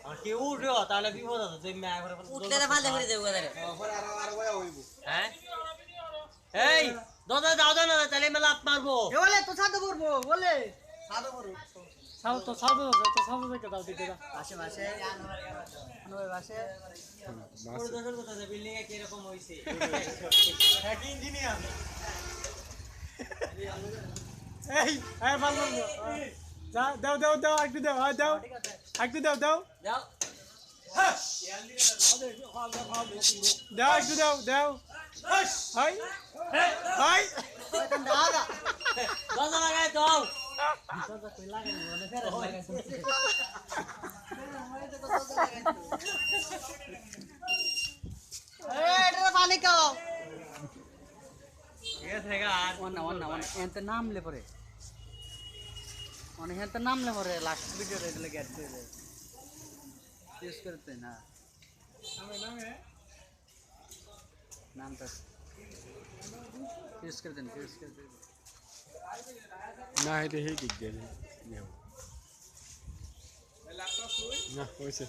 আর কি উঠো তাহলে বিপদ আছে তুই ম্যা করে উঠলে তো ফালতে করে দেবো তারে হ্যাঁ এই দাদা দাও দাও না তাহলে আমি লাফ মারবো বলে তো ছাদে পড়বো বলে ছাদে দাও দিকে দাও আশেপাশে আশেপাশে পরিদর্শন করতেছে বিল্ডিং এ কি রকম হইছে এক ইঞ্জিনিয়ার এই ভালো যা দাও একটু দাও দাও একটু দাও যাও একটু দাও হাই হাই দাদা দাদা লাগাই দাও এটা পানি খাও ঠিক আছে আর এতে নামলে পরে অনেক এতে নামলে পরে লাস্ট ভিডিও রেডি গেট করে দেয় ইউজ করতে না নামটা ইউজ করতে না এটা হেই দিক দিয়ে না হয়েছে